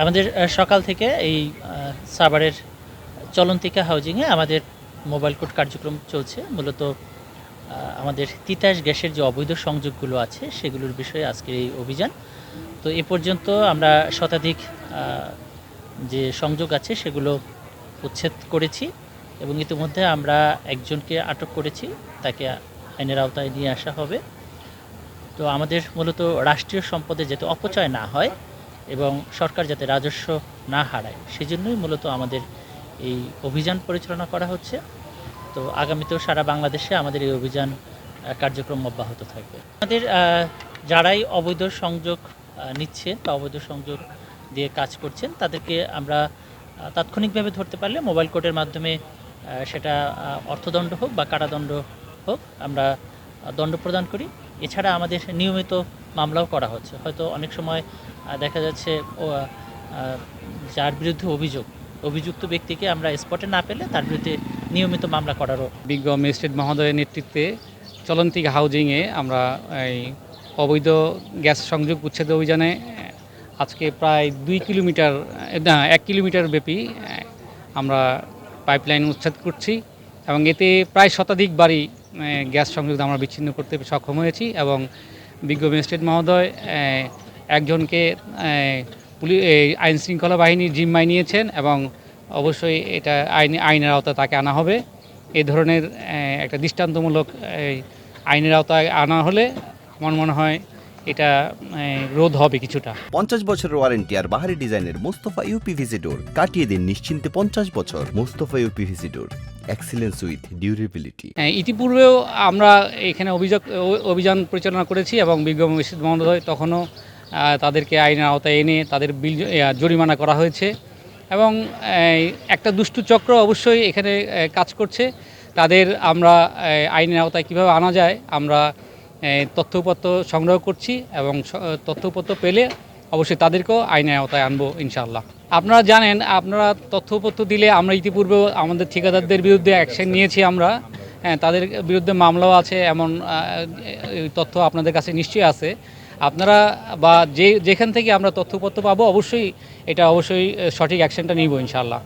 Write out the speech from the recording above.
আমাদের সকাল থেকে এই সাভারের চলন্তিকা হাউজিংয়ে আমাদের মোবাইল কোর্ট কার্যক্রম চলছে। মূলত আমাদের তিতাস গ্যাসের যে অবৈধ সংযোগগুলো আছে সেগুলোর বিষয়ে আজকের এই অভিযান। তো এ পর্যন্ত আমরা শতাধিক যে সংযোগ আছে সেগুলো উচ্ছেদ করেছি এবং ইতিমধ্যে আমরা একজনকে আটক করেছি, তাকে আইনের আওতায় নিয়ে আসা হবে। তো আমাদের মূলত রাষ্ট্রীয় সম্পদে যাতে অপচয় না হয় এবং সরকার যাতে রাজস্ব না হারায় সেজন্যই মূলত আমাদের এই অভিযান পরিচালনা করা হচ্ছে। তো আগামীতেও সারা বাংলাদেশে আমাদের এই অভিযান কার্যক্রম অব্যাহত থাকবে। আমাদের যারাই অবৈধ সংযোগ নিচ্ছেন বা অবৈধ সংযোগ দিয়ে কাজ করছেন তাদেরকে আমরা তাৎক্ষণিকভাবে ধরতে পারলে মোবাইল কোর্টের মাধ্যমে সেটা অর্থদণ্ড হোক বা কারাদণ্ড হোক আমরা দণ্ড প্রদান করি। এছাড়া আমাদের নিয়মিত মামলাও করা হচ্ছে। হয়তো অনেক সময় দেখা যাচ্ছে যার বিরুদ্ধে অভিযুক্ত ব্যক্তিকে আমরা স্পটে না পেলে তার বিরুদ্ধে নিয়মিত মামলা করারও। বিজ্ঞ ম্যাজিস্ট্রেট মহোদয়ের নেতৃত্বে চলন্তিকা হাউজিংয়ে আমরা এই অবৈধ গ্যাস সংযোগ উচ্ছেদ অভিযানে আজকে প্রায় 1 কিলোমিটার ব্যাপী আমরা পাইপলাইন উচ্ছেদ করছি এবং এতে প্রায় শতাধিক বাড়ি গ্যাস সংযোগ আমরা বিচ্ছিন্ন করতে সক্ষম হয়েছি এবং বিজ্ঞ ম্যাজিস্ট্রেট মহোদয় একজনকে আইন শৃঙ্খলা বাহিনীর জিম্মায় নিয়েছেন এবং অবশ্যই এটা আইনের আওতায় তাকে আনা হবে। এই ধরনের একটা দৃষ্টান্তমূলক আইনের আওতায় আনা হলে আমার মনে হয় এটা রোধ হবে কিছুটা। 50 বছরের ওয়ারেন্টি আর বাহারি ডিজাইনের মোস্তফা ইউপিভিসি ডোর, কাটিয়ে দিন নিশ্চিন্তে 50 বছর। Mostafa UPVC door, excellence with durability. ইতিপূর্বেও আমরা এখানে অভিযান পরিচালনা করেছি এবং বিজ্ঞ ম্যাজিস্ট্রেট মহোদয় তখনও তাদেরকে আইনের আওতায় এনে তাদের বিল জরিমানা করা হয়েছে এবং একটা দুষ্টু চক্র অবশ্যই এখানে কাজ করছে। তাদের আমরা আইনের আওতায় কীভাবে আনা যায় আমরা তথ্যপত্র সংগ্রহ করছি এবং তথ্যপত্র পেলে অবশ্যই তাদেরকেও আইনের আওতায় আনবো ইনশাআল্লাহ। আপনারা জানেন, আপনারা তথ্যপত্র দিলে আমরা ইতিপূর্বেও আমাদের ঠিকাদারদের বিরুদ্ধে অ্যাকশন নিয়েছি আমরা, তাদের বিরুদ্ধে মামলাও আছে, এমন তথ্য আপনাদের কাছে নিশ্চয়ই আছে। আপনারা বা যেখান থেকে আমরা তথ্যপত্র পাবো অবশ্যই সঠিক অ্যাকশনটা নিব ইনশাআল্লাহ।